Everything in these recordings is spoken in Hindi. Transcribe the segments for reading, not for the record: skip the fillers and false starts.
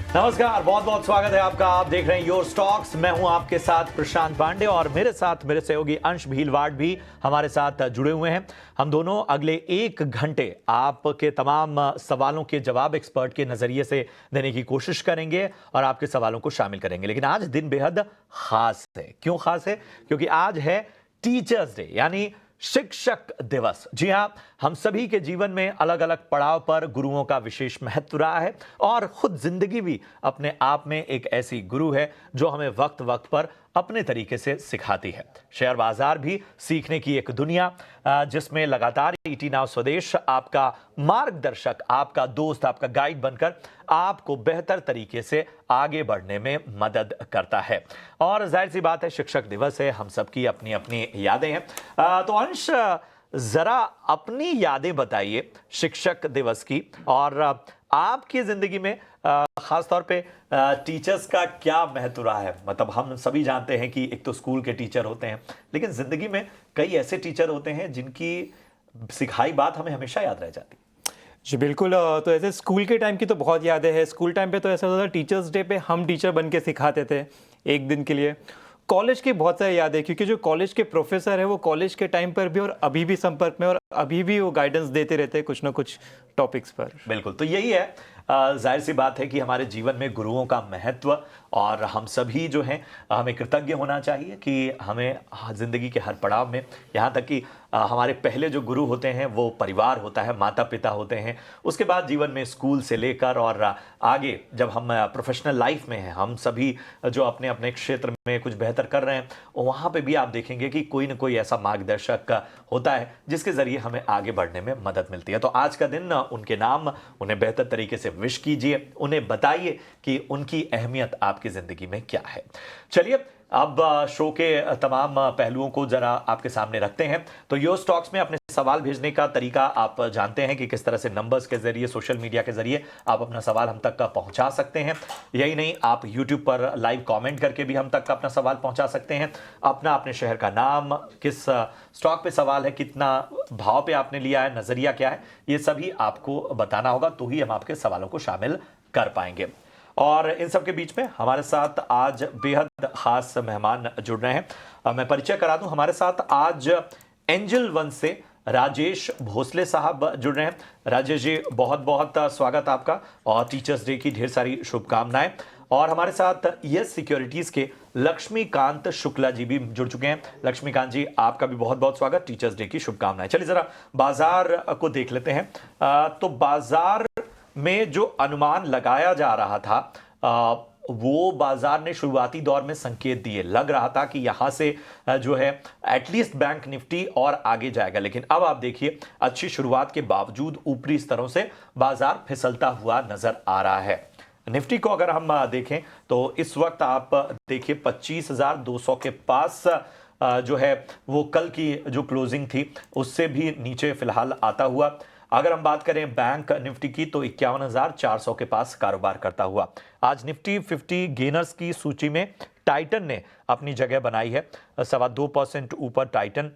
नमस्कार, बहुत बहुत स्वागत है आपका। आप देख रहे हैं योर स्टॉक्स। मैं हूं आपके साथ प्रशांत पांडे और मेरे साथ मेरे सहयोगी अंश भीलवाड़ भी हमारे साथ जुड़े हुए हैं। हम दोनों अगले 1 घंटे आपके तमाम सवालों के जवाब एक्सपर्ट के नजरिए से देने की कोशिश करेंगे और आपके सवालों को शामिल करेंगे। लेकिन आज दिन बेहद खास है। क्यों खास है? क्योंकि आज है टीचर्स डे, यानी शिक्षक दिवस। जी हां, हम सभी के जीवन में अलग अलग पड़ाव पर गुरुओं का विशेष महत्व रहा है और खुद जिंदगी भी अपने आप में एक ऐसी गुरु है जो हमें वक्त वक्त पर अपने तरीके से सिखाती है। शेयर बाजार भी सीखने की एक दुनिया, जिसमें लगातार ईटी नाउ स्वदेश आपका मार्गदर्शक, आपका दोस्त, आपका गाइड बनकर आपको बेहतर तरीके से आगे बढ़ने में मदद करता है। और जाहिर सी बात है, शिक्षक दिवस है, हम सबकी अपनी अपनी यादें हैं। तो अंश, जरा अपनी यादें बताइए शिक्षक दिवस की, और आपकी जिंदगी में खासतौर पे टीचर्स का क्या महत्व रहा है। मतलब हम सभी जानते हैं कि एक तो स्कूल के टीचर होते हैं, लेकिन जिंदगी में कई ऐसे टीचर होते हैं जिनकी सिखाई बात हमें हमेशा याद रह जाती है। जी बिल्कुल। तो ऐसे स्कूल के टाइम की तो बहुत यादें हैं। स्कूल टाइम पे तो ऐसा होता था, टीचर्स डे पे हम टीचर बन के सिखाते थे एक दिन के लिए। कॉलेज की बहुत सारी यादें, क्योंकि जो कॉलेज के प्रोफेसर है वो कॉलेज के टाइम पर भी और अभी भी संपर्क में, और अभी भी वो गाइडेंस देते रहते हैं कुछ ना कुछ टॉपिक्स पर। बिल्कुल, तो यही है। जाहिर सी बात है कि हमारे जीवन में गुरुओं का महत्व, और हम सभी जो हैं हमें कृतज्ञ होना चाहिए कि हमें ज़िंदगी के हर पड़ाव में, यहाँ तक कि हमारे पहले जो गुरु होते हैं वो परिवार होता है, माता पिता होते हैं। उसके बाद जीवन में स्कूल से लेकर और आगे जब हम प्रोफेशनल लाइफ में हैं, हम सभी जो अपने अपने क्षेत्र में कुछ बेहतर कर रहे हैं, वहाँ पे भी आप देखेंगे कि कोई ना कोई ऐसा मार्गदर्शक होता है जिसके ज़रिए हमें आगे बढ़ने में मदद मिलती है। तो आज का दिन उनके नाम, उन्हें बेहतर तरीके से विश कीजिए, उन्हें बताइए कि उनकी अहमियत आपकी ज़िंदगी में क्या है। चलिए, अब शो के तमाम पहलुओं को जरा आपके सामने रखते हैं। तो यो स्टॉक्स में अपने सवाल भेजने का तरीका आप जानते हैं कि किस तरह से नंबर्स के जरिए, सोशल मीडिया के जरिए आप अपना सवाल हम तक पहुंचा सकते हैं। यही नहीं, आप यूट्यूब पर लाइव कमेंट करके भी हम तक अपना सवाल पहुंचा सकते हैं। अपने शहर का नाम, किस स्टॉक पे सवाल है, कितना भाव पे आपने लिया है, नजरिया क्या है, ये सभी आपको बताना होगा, तो ही हम आपके सवालों को शामिल कर पाएंगे। और इन सब के बीच में हमारे साथ आज बेहद खास मेहमान जुड़ रहे हैं। मैं परिचय करा दूं, हमारे साथ आज एंजल वन से राजेश भोसले साहब जुड़ रहे हैं। राजेश जी, बहुत बहुत स्वागत आपका, और टीचर्स डे की ढेर सारी शुभकामनाएं। और हमारे साथ यस सिक्योरिटीज के लक्ष्मीकांत शुक्ला जी भी जुड़ चुके हैं। लक्ष्मीकांत जी, आपका भी बहुत बहुत स्वागत, टीचर्स डे की शुभकामनाएं। चलिए जरा बाजार को देख लेते हैं। तो बाजार में जो अनुमान लगाया जा रहा था, वो बाजार ने शुरुआती दौर में संकेत दिए। लग रहा था कि यहां से जो है एटलीस्ट बैंक निफ्टी और आगे जाएगा, लेकिन अब आप देखिए, अच्छी शुरुआत के बावजूद ऊपरी स्तरों से बाजार फिसलता हुआ नजर आ रहा है। निफ्टी को अगर हम देखें तो इस वक्त आप देखिए 25,200 के पास जो है वो कल की जो क्लोजिंग थी उससे भी नीचे फिलहाल आता हुआ। अगर हम बात करें बैंक निफ्टी की तो 51,400 के पास कारोबार करता हुआ। आज निफ्टी 50 गेनर्स की सूची में टाइटन ने अपनी जगह बनाई है, 2.25% ऊपर टाइटन।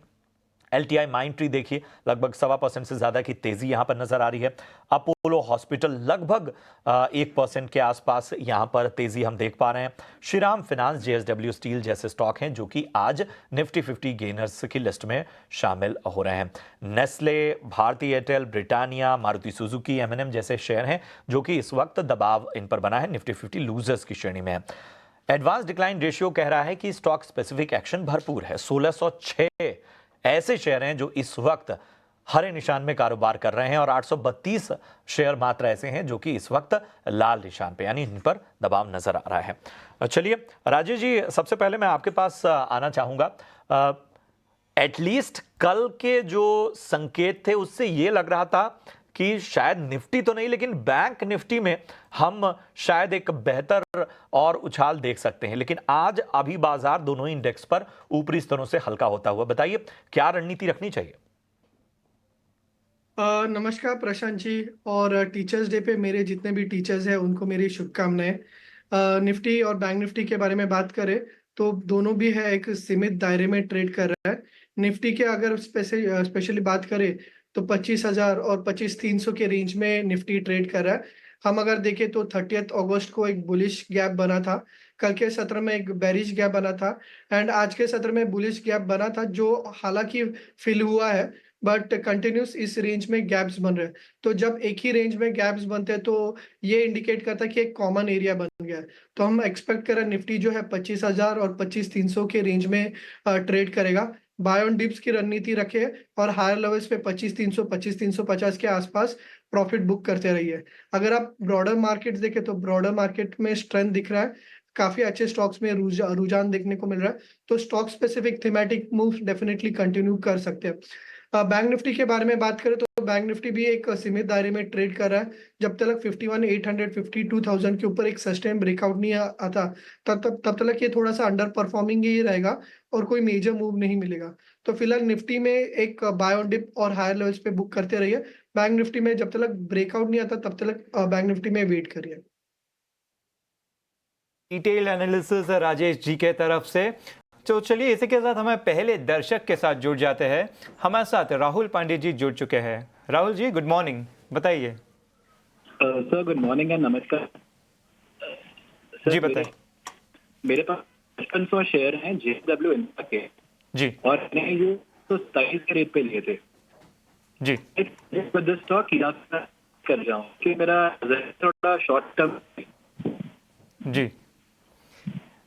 एलटीआई माइंड ट्री देखिए, लगभग 1.25% से ज्यादा की तेजी यहां पर नजर आ रही है। अपोलो हॉस्पिटल लगभग 1% के आसपास यहां पर तेजी हम देख पा रहे हैं। श्रीराम फिनांस, जेएसडब्ल्यू स्टील जैसे स्टॉक हैं जो कि आज निफ्टी 50 गेनर्स की लिस्ट में शामिल हो रहे हैं। Nestle, Bharti Airtel, Britannia, Maruti Suzuki, MNM जैसे शेयर हैं जो कि इस वक्त दबाव इन पर बना है, निफ्टी 50 लूजर्स की श्रेणी में है। एडवांस डिक्लाइन रेशियो कह रहा है कि स्टॉक स्पेसिफिक एक्शन भरपूर है। 1606 ऐसे शेयर हैं जो इस वक्त हरे निशान में कारोबार कर रहे हैं, और 832 शेयर मात्र ऐसे हैं जो कि इस वक्त लाल निशान पे, यानी इन पर दबाव नजर आ रहा है। चलिए राजेश जी, सबसे पहले मैं आपके पास आना चाहूंगा। एटलीस्ट कल के जो संकेत थे उससे ये लग रहा था कि शायद निफ्टी तो नहीं, लेकिन बैंक निफ्टी में हम शायद एक बेहतर और उछाल देख सकते हैं। लेकिन आज अभी बाजार दोनों ही इंडेक्स पर ऊपरी स्तरों से हल्का होता हुआ, बताइए क्या रणनीति रखनी चाहिए? नमस्कार प्रशांत जी, और टीचर्स डे पे मेरे जितने भी टीचर्स हैं उनको मेरी शुभकामनाएं। निफ्टी और बैंक निफ्टी के बारे में बात करें तो दोनों भी है एक सीमित दायरे में ट्रेड कर रहा है। निफ्टी के अगर स्पेशली बात करें तो 25,000 और 25,300 के रेंज में निफ्टी ट्रेड कर रहा है। हम अगर देखें तो 30 अगस्त को एक बुलिश गैप बना था, कल के सत्र में एक बेरिश गैप बना था एंड आज के सत्र में बुलिश गैप बना था, जो हालांकि फिल हुआ है बट कंटिन्यूस इस रेंज में गैप्स बन रहे हैं। तो जब एक ही रेंज में गैप्स बनते हैं तो ये इंडिकेट करता है कि एक कॉमन एरिया बन गया है। तो हम एक्सपेक्ट करें निफ्टी जो है 25,000 और 25,300 के रेंज में ट्रेड करेगा। बाय ऑन डिप्स की रणनीति रखे और हायर लेवल्स पे 25,300 25,350 के आसपास प्रॉफिट बुक करते रहिए। अगर आप ब्रॉडर मार्केट देखें तो ब्रॉडर मार्केट में स्ट्रेंथ दिख रहा है, काफी अच्छे स्टॉक्स में रुझान देखने को मिल रहा है, तो stock specific thematic move definitely continue कर सकते हैं। बैंक निफ्टी के बारे में बात करें तो बैंक निफ्टी भी एक सीमित दायरे में ट्रेड कर रहा है। जब तक 51,800 52,000 के ऊपर एक सस्टेन ब्रेकआउट नहीं आता तब तक ये थोड़ा सा अंडर परफॉर्मिंग ही रहेगा और कोई मेजर मूव नहीं मिलेगा। तो फिलहाल निफ्टी में एक बाय ऑन डिप और हायर लेवल्स पे बुक करते रहिए। बैंक निफ्टी में जब तक ब्रेकआउट नहीं आता तब तक बैंक निफ्टी में वेट करिए। डिटेल एनालिसिस राजेश जी के तरफ से। तो चलिए इसी के साथ हमें पहले दर्शक के साथ जुड़ जाते हैं। हमारे साथ राहुल पांडे जी जुड़ चुके हैं। राहुल जी गुड मॉर्निंग, बताइए। सर गुड मॉर्निंग एंड नमस्कार। जी बताइए। मेरे पास 5500 शेयर हैं JSW इंफ्रा के जी और मैंने ये तो 27 के रेट पे लिए थे जी विद दिस स्टॉक या कर जाऊं कि मेरा थोड़ा शॉर्ट टर्म। जी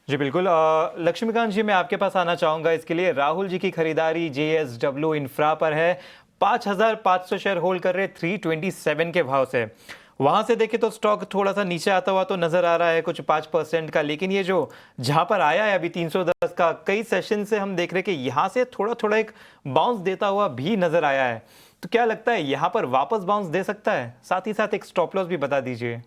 जी बिल्कुल। लक्ष्मीकांत जी मैं आपके पास आना चाहूँगा इसके लिए। राहुल जी की खरीदारी JSW इंफ्रा पर है, 5,500 शेयर होल्ड कर रहे 327 के भाव से। वहाँ से देखें तो स्टॉक थोड़ा सा नीचे आता हुआ तो नज़र आ रहा है कुछ 5% का, लेकिन ये जो जहाँ पर आया है अभी 310 का, कई सेशन से हम देख रहे हैं कि यहाँ से थोड़ा थोड़ा एक बाउंस देता हुआ भी नज़र आया है। तो क्या लगता है यहाँ पर वापस बाउंस दे सकता है? साथ ही साथ एक स्टॉप लॉस भी बता दीजिए।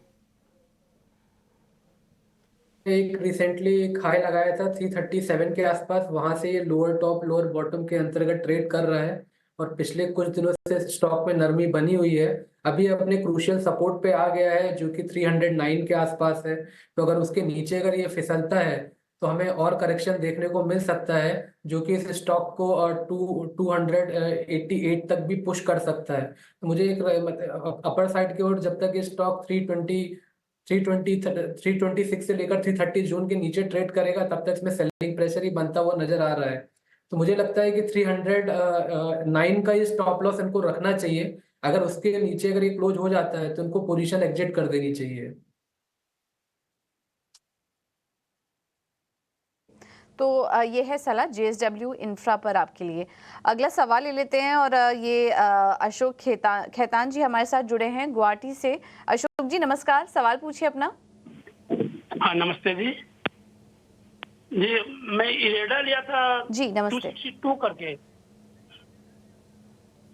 एक रिसेंटली एक हाई लगाया था 337 के आसपास, वहां से ये लोअर टॉप लोअर बॉटम के अंतर्गत ट्रेड कर रहा है और पिछले कुछ दिनों से स्टॉक में नरमी बनी हुई है। अभी अपने क्रूशियल सपोर्ट पे आ गया है जो कि 309 के आसपास है। तो अगर उसके नीचे अगर ये फिसलता है तो हमें और करेक्शन देखने को मिल सकता है, जो कि इस स्टॉक को 288 तक भी पुश कर सकता है। तो मुझे एक अपर साइड की ओर जब तक ये स्टॉक 326 से लेकर 330 जोन के नीचे ट्रेड करेगा तब तक इसमें सेलिंग प्रेशर ही बनता हुआ नजर आ रहा है। तो मुझे लगता है कि 309 का ये स्टॉप लॉस इनको रखना चाहिए। अगर उसके नीचे अगर ये क्लोज हो जाता है तो इनको पोजीशन एग्जिट कर देनी चाहिए। तो ये है सलाह JSW इंफ्रा पर आपके लिए। अगला सवाल ले लेते हैं और ये अशोक खेतान जी हमारे साथ जुड़े हैं गुवाहाटी से। अशोक जी नमस्कार, सवाल पूछिए अपना। हाँ नमस्ते जी। जी मैं इरेडा लिया था जी नमस्ते। 262 करके।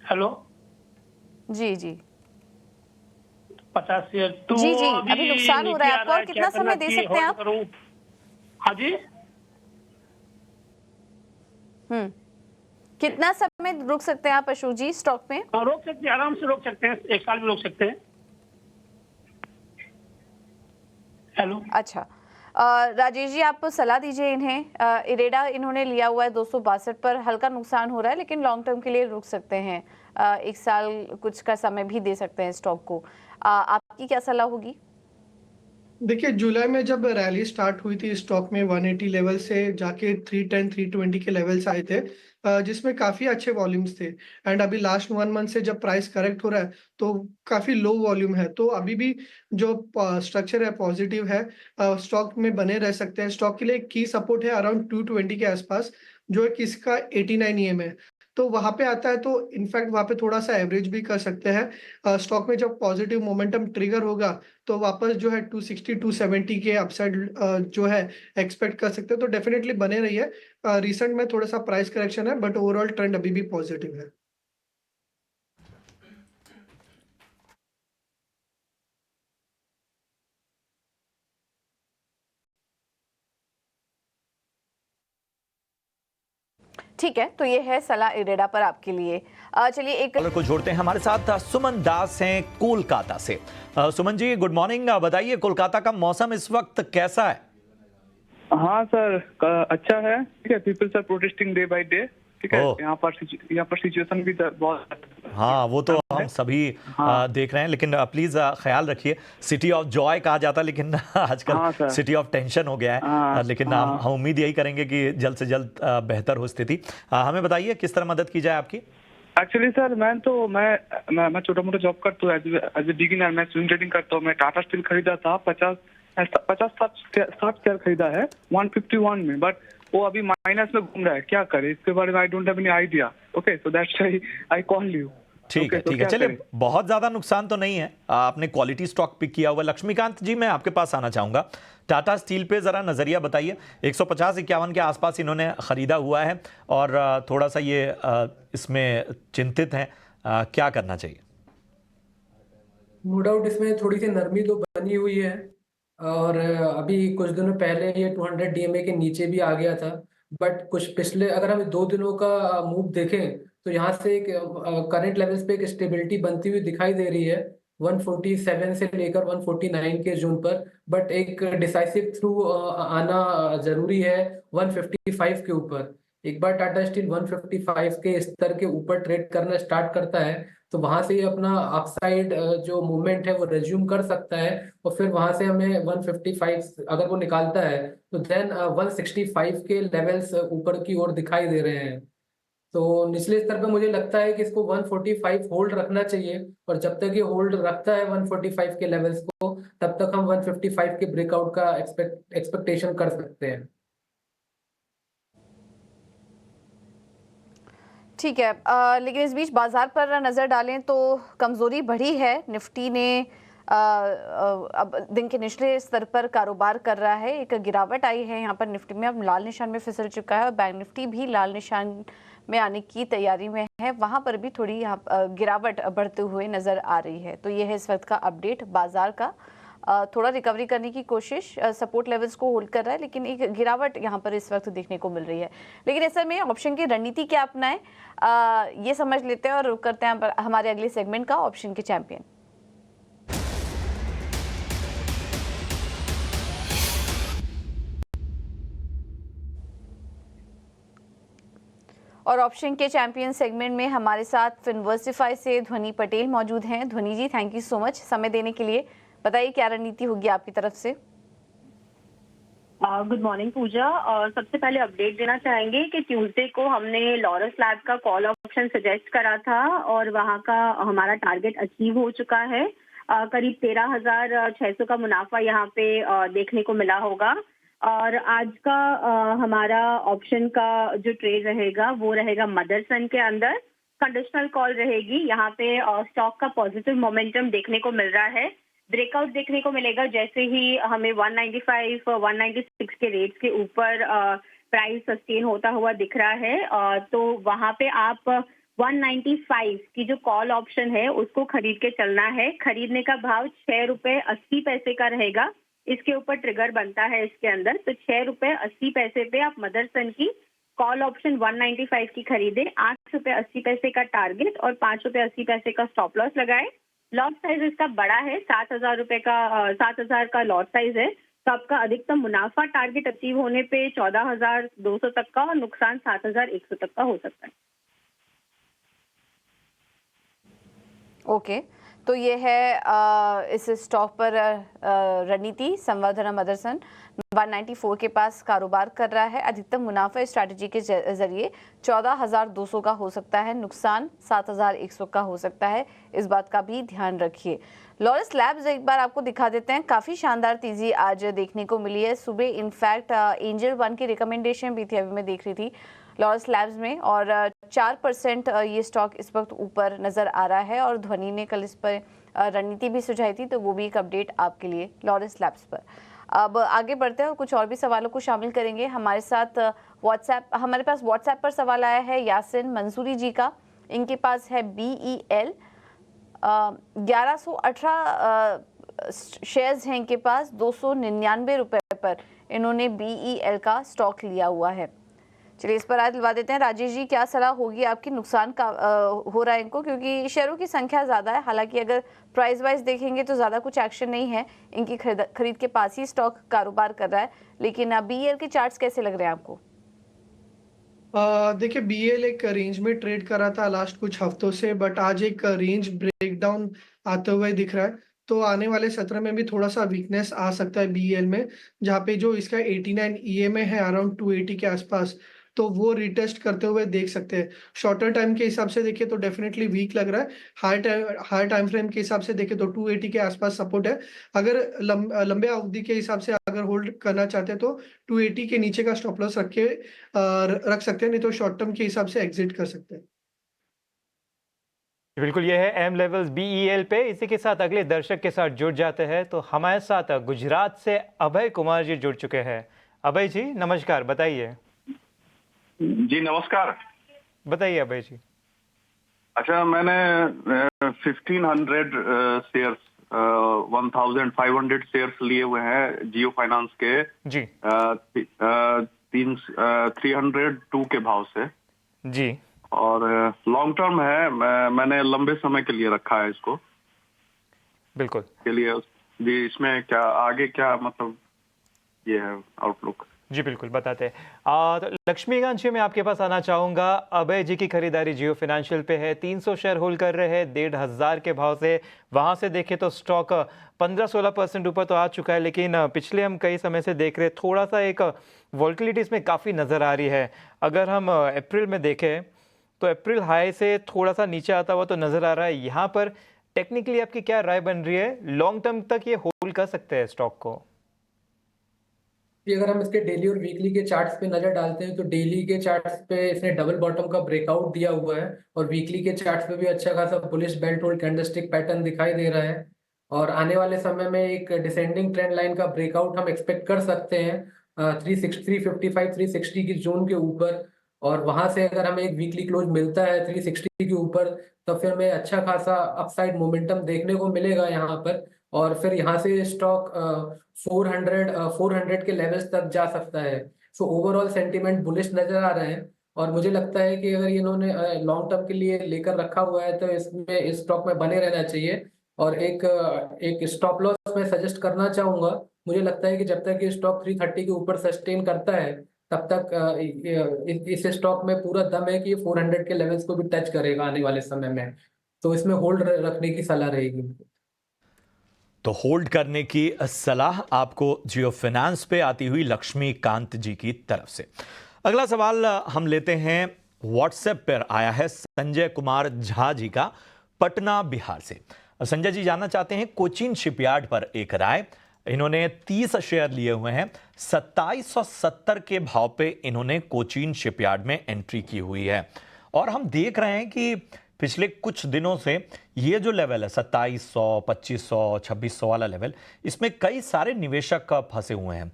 हेलो जी जी 50 शेयर तो जी जी अभी नुकसान हो रहा है आपको, और कितना समय दे सकते हैं आप? हाँ जी कितना समय रुक सकते हैं आप अशोक जी स्टॉक में? रोक सकते हैं, आराम से रोक सकते हैं, 1 साल भी रोक सकते हैं। हेलो अच्छा राजेश जी आप सलाह दीजिए इन्हें। इरेडा इन्होंने लिया हुआ है 262 पर, हल्का नुकसान हो रहा है लेकिन लॉन्ग टर्म के लिए रुक सकते हैं। 1 साल कुछ का समय भी दे सकते हैं स्टॉक को। आपकी क्या सलाह होगी? देखिए जुलाई में जब रैली स्टार्ट हुई थी स्टॉक में 180 लेवल से जाके 310 320 के लेवल्स आए थे, जिसमें काफी अच्छे वॉल्यूम्स थे। एंड अभी लास्ट 1 मंथ से जब प्राइस करेक्ट हो रहा है तो काफी लो वॉल्यूम है, तो अभी भी जो स्ट्रक्चर है पॉजिटिव है, स्टॉक में बने रह सकते हैं। स्टॉक के लिए की सपोर्ट है अराउंड 220 के आसपास, जो एक इसका 89 EM है, तो वहां पे आता है तो इनफैक्ट वहां पे थोड़ा सा एवरेज भी कर सकते हैं। स्टॉक में जब पॉजिटिव मोमेंटम ट्रिगर होगा तो वापस जो है 260 270 के अपसाइड जो है एक्सपेक्ट कर सकते हैं। तो डेफिनेटली बने रहिए। रिसेंट में थोड़ा सा प्राइस करेक्शन है बट ओवरऑल ट्रेंड अभी भी पॉजिटिव है। ठीक है, तो ये है सलाह इरेडा पर आपके लिए। चलिए एक कॉलर को जोड़ते हैं हमारे साथ। सुमन दास हैं कोलकाता से। सुमन जी गुड मॉर्निंग, बताइए कोलकाता का मौसम इस वक्त कैसा है? हाँ सर अच्छा है। ठीक है, peoples are protesting day by day. ठीक है, ओह। यहाँ पर सिचुएशन भी बहुत हाँ, वो तो हम सभी हाँ। देख रहे हैं, लेकिन प्लीज़ ख्याल रखिए। सिटी ऑफ जॉय कहा जाता है, लेकिन हाँ आजकल सर। सिटी ऑफ टेंशन हो गया है। हाँ, लेकिन हाँ। हम उम्मीद यही करेंगे कि जल्द से जल्द बेहतर हो स्थिति। हमें बताइए किस तरह मदद की जाए आपकी? एक्चुअली सर मैं छोटा मोटा जॉब करता हूँ, एज ए बिगिनर मैं स्विंग ट्रेडिंग करता हूँ। मैं टाटा स्टील खरीदा था, 50-60 शेयर खरीदा है 151 में, बट वो अभी माइनस में घूम रहा है। क्या करे इसके बारे में? I don't have any idea. Okay, so that's why I call you. ठीक है, ठीक है। चलिए, बहुत ज़्यादा नुकसान तो नहीं है। आपने क्वालिटी स्टॉक पिक किया हुआ। लक्ष्मीकांत जी, मैं आपके पास आना चाहूँगा। टाटा स्टील पे ज़रा नज़रिया बताइए। 150-51 के आसपास इन्होंने ख़रीदा हुआ है और थोड़ा सा ये इसमें चिंतित हैं। क्या करना चाहिए? नो डाउट इसमें थोड़ी सी नरमी तो बनी हुई है, और अभी कुछ दिनों पहले ये 200 डीएमए के नीचे भी आ गया था। बट कुछ पिछले, अगर हम 2 दिनों का मूव देखें तो यहाँ से एक करंट लेवल्स पे एक स्टेबिलिटी बनती हुई दिखाई दे रही है 147 से लेकर 149 के जोन पर। बट एक डिसाइसिव थ्रू आना जरूरी है 155 के ऊपर। एक बार टाटा स्टील 155 के स्तर के ऊपर ट्रेड करना स्टार्ट करता है तो वहां से ये अपना अपसाइड जो मूवमेंट है वो रिज्यूम कर सकता है, और फिर वहां से हमें 155 अगर वो निकालता है तो देन 165 के लेवल्स ऊपर की ओर दिखाई दे रहे हैं। तो निचले स्तर पे मुझे लगता है कि इसको 145 होल्ड रखना चाहिए, और जब तक ये होल्ड रखता है 145 के लेवल्स को, तब तक हम 155 के ब्रेकआउट का एक्सपेक्टेशन कर सकते हैं। ठीक है, लेकिन इस बीच बाजार पर नज़र डालें तो कमज़ोरी बढ़ी है। निफ्टी ने अब दिन के निचले स्तर पर कारोबार कर रहा है। एक गिरावट आई है यहाँ पर निफ्टी में, अब लाल निशान में फिसल चुका है और बैंक निफ्टी भी लाल निशान में आने की तैयारी में है। वहाँ पर भी थोड़ी यहाँ गिरावट बढ़ते हुए नज़र आ रही है। तो ये है इस वक्त का अपडेट बाजार का। थोड़ा रिकवरी करने की कोशिश, सपोर्ट लेवल्स को होल्ड कर रहा है, लेकिन एक गिरावट यहाँ पर इस वक्त देखने को मिल रही है। लेकिन ऐसे में ऑप्शन की रणनीति क्या अपनाएं, ये समझ लेते हैं और रुक करते हैं हमारे अगले सेगमेंट का, ऑप्शन के चैंपियन। और ऑप्शन के चैंपियन सेगमेंट में हमारे साथ फिनवर्सिफाई से ध्वनि पटेल मौजूद हैं। ध्वनि जी, थैंक यू सो मच समय देने के लिए। बताइए क्या रणनीति होगी आपकी तरफ से? गुड मॉर्निंग पूजा। और सबसे पहले अपडेट देना चाहेंगे कि ट्यूसडे को हमने लॉरस लैब का कॉल ऑप्शन सजेस्ट करा था और वहां का हमारा टारगेट अचीव हो चुका है। करीब 13,600 का मुनाफा यहाँ पे देखने को मिला होगा। और आज का हमारा ऑप्शन का जो ट्रेड रहेगा वो रहेगा मदरसन के अंदर। कंडीशनल कॉल रहेगी। यहाँ पे स्टॉक का पॉजिटिव मोमेंटम देखने को मिल रहा है। ब्रेकआउट देखने को मिलेगा जैसे ही हमें 195, 196 के रेट्स के ऊपर प्राइस सस्टेन होता हुआ दिख रहा है। तो वहाँ पे आप 195 की जो कॉल ऑप्शन है उसको खरीद के चलना है। खरीदने का भाव 6 रुपए 80 पैसे का रहेगा। इसके ऊपर ट्रिगर बनता है इसके अंदर। तो 6 रुपए 80 पैसे पे आप मदरसन की कॉल ऑप्शन 195 की खरीदें। 8 रुपए 80 पैसे का टारगेट और 5 रुपए 80 पैसे का स्टॉप लॉस लगाए। लॉट साइज इसका बड़ा है, 7,000 का लॉट साइज है। तो आपका अधिकतम मुनाफा टारगेट अचीव होने पे 14,200 तक का और नुकसान 7,100 तक का हो सकता है। ओके, तो ये है इस स्टॉक पर रणनीति। संवर्धना मदरसन 194 के पास कारोबार कर रहा है। अधिकतम मुनाफा इस स्ट्रैटेजी के जरिए 14,200 का हो सकता है, नुकसान 7,100 का हो सकता है। इस बात का भी ध्यान रखिए। लॉरस लैब्स एक बार आपको दिखा देते हैं। काफ़ी शानदार तेज़ी आज देखने को मिली है। सुबह इनफैक्ट एंजल 1 की रिकमेंडेशन भी थी, अभी मैं देख रही थी लॉरस लैब्स में, और 4% ये स्टॉक इस वक्त ऊपर नज़र आ रहा है। और ध्वनि ने कल इस पर रणनीति भी सुझाई थी, तो वो भी एक अपडेट आपके लिए लॉरस लैब्स पर। अब आगे बढ़ते हैं और कुछ और भी सवालों को शामिल करेंगे। हमारे साथ हमारे पास व्हाट्सएप पर सवाल आया है यासिन मंसूरी जी का। इनके पास है BEL 1118 शेयर्स हैं इनके पास। 299 रुपए पर इन्होंने BEL का स्टॉक लिया हुआ है। चलिए इस पर राय दिलवा देते हैं। राजेश जी, क्या सलाह होगी आपकी? नुकसान का हो रहा है इनको क्योंकि शेयरों की संख्या ज़्यादा है। हालांकि अगर प्राइस वाइज देखेंगे तो ज़्यादा कुछ एक्शन नहीं है, इनकी खरीद के पास ही स्टॉक कारोबार कर रहा है। लेकिन BEL के चार्ट्स कैसे लग रहे हैं आपको? देखिए बीएल एक रेंज में ट्रेड कर रहा था लास्ट कुछ हफ्तों से, बट आज एक रेंज ब्रेकडाउन आते हुए दिख रहा है। तो आने वाले सत्र में भी थोड़ा सा वीकनेस आ सकता है बीएल में, जहाँ पे जो इसका 89 ईएमए है अराउंड 280 के आसपास, तो वो रिटेस्ट करते हुए देख सकते हैं। शॉर्टर टाइम के हिसाब से देखें तो डेफिनेटली वीक लग रहा है। हाई टाइम फ्रेम के हिसाब से देखें तो 280 के आसपास सपोर्ट है। अगर लंबे अवधि के हिसाब से अगर होल्ड करना चाहते हैं तो 280 के नीचे का स्टॉप लॉस रख सकते हैं, नहीं तो शॉर्ट टर्म के हिसाब से एग्जिट कर सकते हैं। बिल्कुल, ये है एम लेवल्स बीईएल पे। इसी के साथ अगले दर्शक के साथ जुड़ जाते हैं। तो हमारे साथ गुजरात से अभय कुमार जी जुड़ चुके हैं। अभय जी नमस्कार, बताइए। जी नमस्कार। बताइए अभय जी। अच्छा, मैंने 1500 शेयर्स 1500 शेयर्स लिए हुए हैं जियो फाइनेंस के जी 302 के भाव से जी। और लॉन्ग टर्म है, मैंने लंबे समय के लिए रखा है इसको। बिल्कुल के लिए जी, इसमें क्या आगे क्या मतलब ये है आउटलुक? जी बिल्कुल बताते हैं। तो लक्ष्मीकांत जी, मैं आपके पास आना चाहूँगा। अभय जी की खरीदारी जियो फाइनेंशियल पे है, 300 शेयर होल्ड कर रहे हैं 1500 के भाव से। वहाँ से देखें तो स्टॉक 15-16% ऊपर तो आ चुका है, लेकिन पिछले हम कई समय से देख रहे हैं थोड़ा सा एक वॉल्टिलिटी इसमें काफ़ी नज़र आ रही है। अगर हम अप्रैल में देखें तो अप्रैल हाई से थोड़ा सा नीचे आता हुआ तो नज़र आ रहा है। यहाँ पर टेक्निकली आपकी क्या राय बन रही है? लॉन्ग टर्म तक ये होल्ड कर सकते हैं स्टॉक को? कि अगर हम इसके डेली और वीकली के चार्ट्स पे नजर डालते हैं तो डेली के चार्ट्स पे इसने डबल बॉटम का ब्रेकआउट दिया हुआ है और वीकली के चार्ट्स पे भी अच्छा खासा bullish belt hold candlestick pattern दिखाई दे रहा है। और आने वाले समय में एक डिसेंडिंग ट्रेंड लाइन का ब्रेकआउट हम एक्सपेक्ट कर सकते हैं 355 360 की जोन के ऊपर। और वहां से अगर हमें एक वीकली क्लोज मिलता है 360 के ऊपर तो फिर हमें अच्छा खासा अपसाइड मोमेंटम देखने को मिलेगा यहाँ पर। और फिर यहाँ से स्टॉक 400 के लेवल्स तक जा सकता है। सो ओवरऑल सेंटीमेंट बुलिश नजर आ रहा है और मुझे लगता है कि अगर इन्होंने लॉन्ग टर्म के लिए लेकर रखा हुआ है तो इसमें इस स्टॉक में बने रहना चाहिए। और एक स्टॉप लॉस मैं सजेस्ट करना चाहूंगा। मुझे लगता है कि जब तक ये स्टॉक 330 के ऊपर सस्टेन करता है तब तक इस स्टॉक में पूरा दम है कि ये 400 के लेवल्स को भी टच करेगा आने वाले समय में। तो इसमें होल्ड रखने की सलाह रहेगी। तो होल्ड करने की सलाह आपको जियो फाइनेंस पे आती हुई लक्ष्मीकांत जी की तरफ से। अगला सवाल हम लेते हैं, व्हाट्सएप पर आया है संजय कुमार झा जी का, पटना बिहार से। संजय जी जानना चाहते हैं कोचिन शिपयार्ड पर एक राय। इन्होंने 30 शेयर लिए हुए हैं, 2770 के भाव पे इन्होंने कोचिन शिपयार्ड में एंट्री की हुई है। और हम देख रहे हैं कि पिछले कुछ दिनों से ये जो लेवल है 2700, 2500, 2600 वाला लेवल, इसमें कई सारे निवेशक फंसे हुए हैं।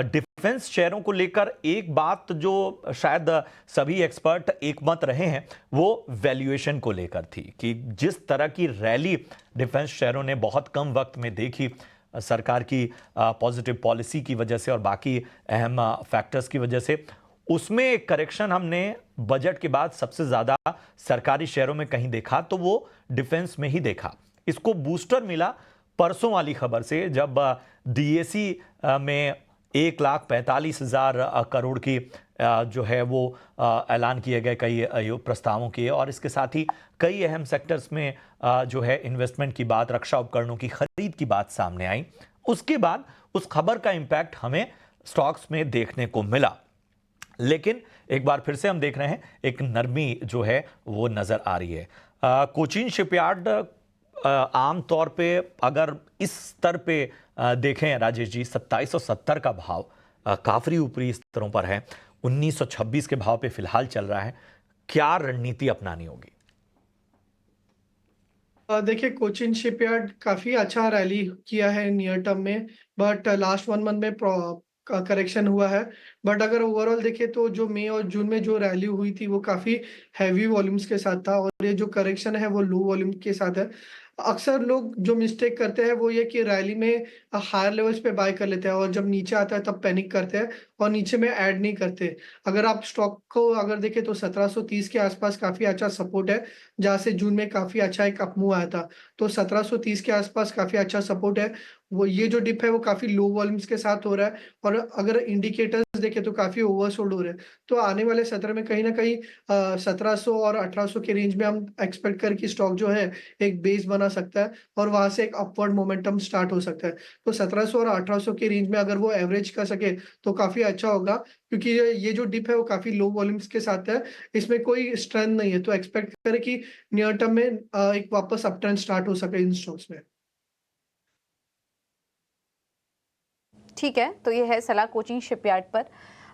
डिफेंस शेयरों को लेकर एक बात जो शायद सभी एक्सपर्ट एकमत रहे हैं वो वैल्यूएशन को लेकर थी कि जिस तरह की रैली डिफेंस शेयरों ने बहुत कम वक्त में देखी, सरकार की पॉजिटिव पॉलिसी की वजह से और बाकी अहम फैक्टर्स की वजह से, उसमें एक करेक्शन हमने बजट के बाद सबसे ज्यादा सरकारी शेयरों में कहीं देखा तो वो डिफेंस में ही देखा। इसको बूस्टर मिला परसों वाली खबर से, जब डीएसी में 1,45,000 करोड़ की जो है वो ऐलान किए गए कई प्रस्तावों के, और इसके साथ ही कई अहम सेक्टर्स में जो है इन्वेस्टमेंट की बात, रक्षा उपकरणों की खरीद की बात सामने आई। उसके बाद उस खबर का इंपैक्ट हमें स्टॉक्स में देखने को मिला। लेकिन एक बार फिर से हम देख रहे हैं एक नरमी जो है वो नजर आ रही है। कोचिन शिपयार्ड आमतौर पे अगर इस स्तर पे देखें राजेश जी, 2770 का भाव काफी ऊपरी स्तरों पर है, 1926 के भाव पे फिलहाल चल रहा है। क्या रणनीति अपनानी होगी? देखिए कोचिन शिपयार्ड काफी अच्छा रैली किया है नियर टर्म में, बट लास्ट 1 मंथ में करेक्शन हुआ है। बट अगर ओवरऑल देखें तो जो मई और जून में जो रैली हुई थी वो काफी हैवी वॉल्यूम्स के साथ था, और ये जो करेक्शन है वो लो वॉल्यूम के साथ है। अक्सर लोग जो मिस्टेक करते हैं वो ये कि रैली में हायर लेवल्स पे बाय कर लेते हैं और जब नीचे आता है तब पैनिक करते हैं और नीचे में ऐड नहीं करते। अगर आप स्टॉक को अगर देखें तो 1730 के आसपास काफी अच्छा सपोर्ट है, जहाँ से जून में काफी अच्छा एक अपमूव आया था। तो 1730 के आसपास काफी अच्छा सपोर्ट है। वो ये जो डिप है वो काफी लो वॉल्यूम्स के साथ हो रहा है, और अगर इंडिकेटर्स देखें तो काफ़ी ओवरसोल्ड हो रहे हैं। तो आने वाले सत्र में कहीं न कहीं 1700 और 1800 के रेंज में हम एक्सपेक्ट करें कि स्टॉक जो है एक बेस बना सकता है और वहाँ से एक अपवर्ड मोमेंटम स्टार्ट हो सकता है। तो 1700 और 1800 के रेंज में अगर वो एवरेज कर सके तो काफ़ी अच्छा होगा, क्योंकि ये जो डिप है वो काफ़ी लो वॉल्यूम्स के साथ है। इसमें कोई स्ट्रेंथ नहीं है, तो एक्सपेक्ट करें कि नियर टर्म में एक वापस अप ट्रेंड स्टार्ट हो सके इन स्टॉक्स में। ठीक है, तो ये है सलाह कोचिंग शिपयार्ड पर।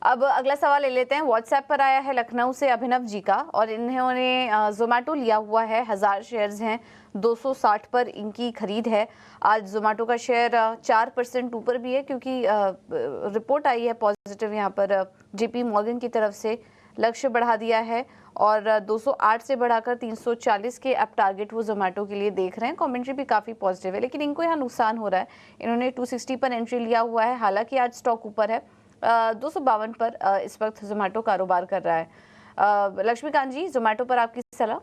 अब अगला सवाल ले लेते हैं। व्हाट्सएप पर आया है लखनऊ से अभिनव जी का, और इन्होंने जोमेटो लिया हुआ है, 1000 शेयर्स हैं, 260 पर इनकी खरीद है। आज जोमेटो का शेयर 4% ऊपर भी है, क्योंकि रिपोर्ट आई है पॉजिटिव यहाँ पर जेपी मॉर्गन की तरफ से। लक्ष्य बढ़ा दिया है और 208 से बढ़ाकर 340 के अब टारगेट वो जोमेटो के लिए देख रहे हैं। कमेंट्री भी काफ़ी पॉजिटिव है, लेकिन इनको यहाँ नुकसान हो रहा है। इन्होंने 260 पर एंट्री लिया हुआ है, हालांकि आज स्टॉक ऊपर है। 252 पर इस वक्त जोमेटो कारोबार कर रहा है। लक्ष्मीकांत जी, जोमेटो पर आपकी सलाह?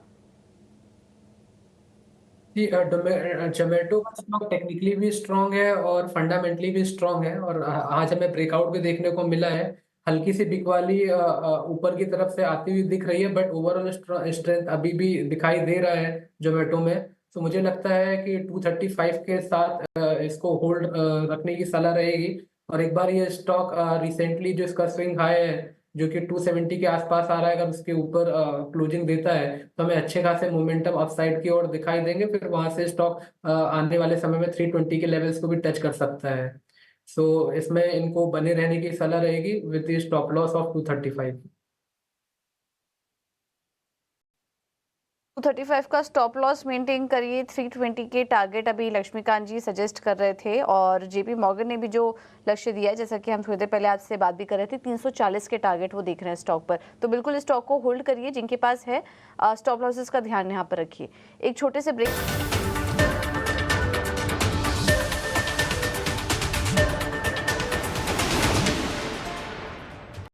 जी, जोमेटो का स्टॉक टेक्निकली भी स्ट्रांग है और फंडामेंटली भी स्ट्रांग है, और आज हमें ब्रेकआउट भी देखने को मिला है। हल्की सी बिकवाली ऊपर की तरफ से आती हुई दिख रही है, बट ओवरऑल स्ट्रेंथ अभी भी दिखाई दे रहा है जोमेटो में। तो मुझे लगता है कि 235 के साथ इसको होल्ड रखने की सलाह रहेगी। और एक बार ये स्टॉक रिसेंटली जो इसका स्विंग हाई है, जो कि 270 के आसपास आ रहा है, अगर उसके ऊपर क्लोजिंग देता है तो हमें अच्छे खासे मोमेंटम अपसाइड की ओर दिखाई देंगे। फिर वहां से स्टॉक आने वाले समय में 320 के लेवल्स को भी टच कर सकता है। सो इसमें इनको बने रहने की सलाह रहेगी विद स्टॉप लॉस ऑफ 235। 235 का स्टॉप लॉस मेंटेन करिए। 320 के टारगेट अभी लक्ष्मीकांत जी सजेस्ट कर रहे थे, और जेपी मॉर्गन ने भी जो लक्ष्य दिया है, जैसा कि हम थोड़ी देर पहले आपसे बात भी कर रहे थे, 340 के टारगेट वो देख रहे हैं स्टॉक पर। तो बिल्कुल स्टॉक को होल्ड करिए, जिनके पास है स्टॉप लॉसेस का ध्यान यहाँ पर रखिए। एक छोटे से ब्रेक